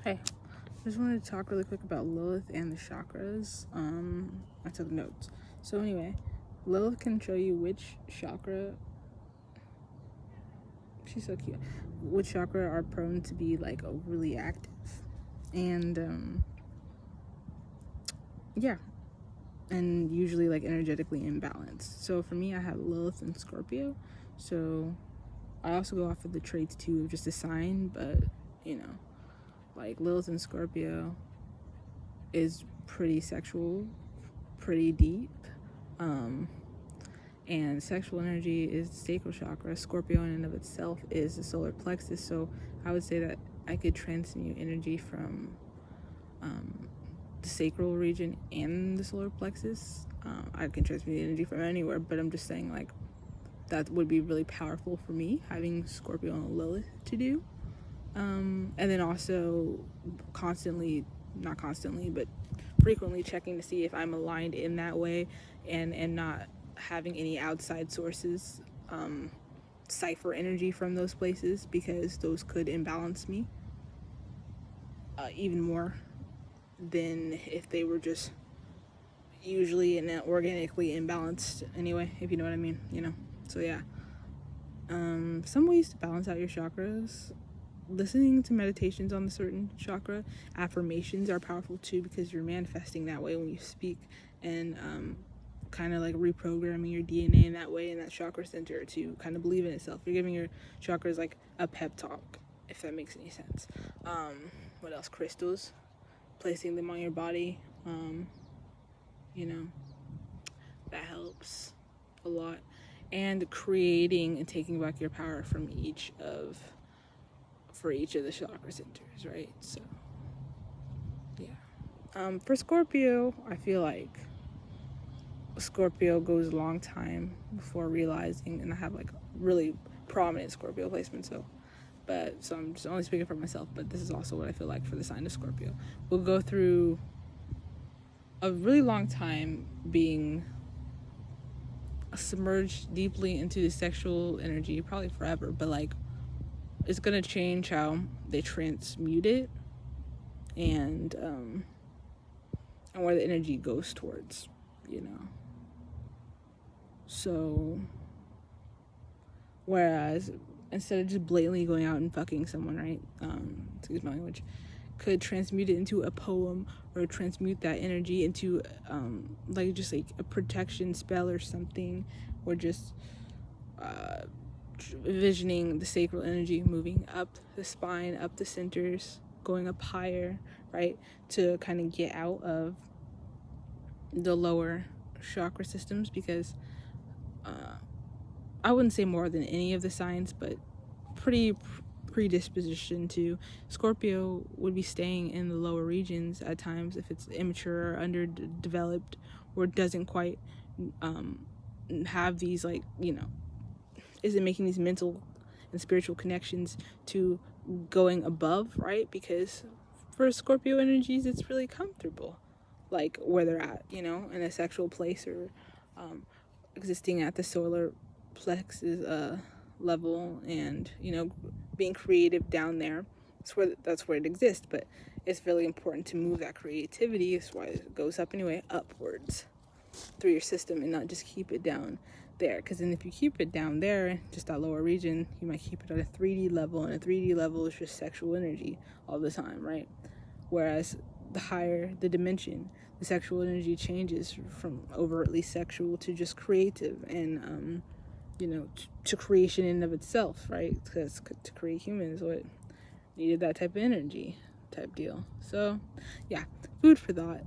Hey, I just wanted to talk really quick about Lilith and the chakras. I took notes. So anyway, Lilith can show you which chakra, she's so cute, which chakra are prone to be like overly active. And yeah, and usually like energetically imbalanced. So for me, I have Lilith and Scorpio. So I also go off of the traits too, just a sign, but you know, like Lilith and Scorpio is pretty sexual, pretty deep, and sexual energy is the sacral chakra. Scorpio in and of itself is the solar plexus, so I would say that I could transmute energy from the sacral region and the solar plexus. I can transmute energy from anywhere, but I'm just saying, like, that would be really powerful for me, having Scorpio and Lilith to do. And then also not constantly, but frequently checking to see if I'm aligned in that way, and not having any outside sources cipher energy from those places, because those could imbalance me even more than if they were just usually and organically imbalanced anyway, if you know what I mean, so yeah. Some ways to balance out your chakras: listening to meditations on the certain chakra. Affirmations are powerful too, because you're manifesting that way when you speak, and kind of like reprogramming your DNA in that way, in that chakra center, to kind of believe in itself. You're giving your chakras like a pep talk, if that makes any sense. What else? Crystals, placing them on your body, that helps a lot. And creating and taking back your power for each of the chakra centers, right? So yeah. For Scorpio, I feel like Scorpio goes a long time before realizing, and I have like really prominent Scorpio placement, so I'm just only speaking for myself, but this is also what I feel like for the sign of Scorpio. We'll go through a really long time being submerged deeply into the sexual energy, probably forever, but like it's gonna change how they transmute it, and where the energy goes towards, So whereas instead of just blatantly going out and fucking someone, right, excuse my language, could transmute it into a poem, or transmute that energy into like just like a protection spell or something, or just envisioning the sacral energy moving up the spine, up the centers, going up higher, right, to kind of get out of the lower chakra systems, because I wouldn't say more than any of the signs, but pretty predisposition to Scorpio would be staying in the lower regions at times if it's immature or underdeveloped, or doesn't quite have these, like, isn't making these mental and spiritual connections to going above, right? Because for Scorpio energies, it's really comfortable, like where they're at, in a sexual place, or existing at the solar plexus level, and being creative down there. That's where it exists, but it's really important to move that creativity. That's why it goes up anyway, upwards through your system, and not just keep it down there. Because then if you keep it down there, just that lower region, you might keep it at a 3D level, and a 3D level is just sexual energy all the time, right? Whereas the higher the dimension, the sexual energy changes from overtly sexual to just creative, and to creation in and of itself, right? Because to create humans, what needed that type of energy type deal. So yeah, food for thought.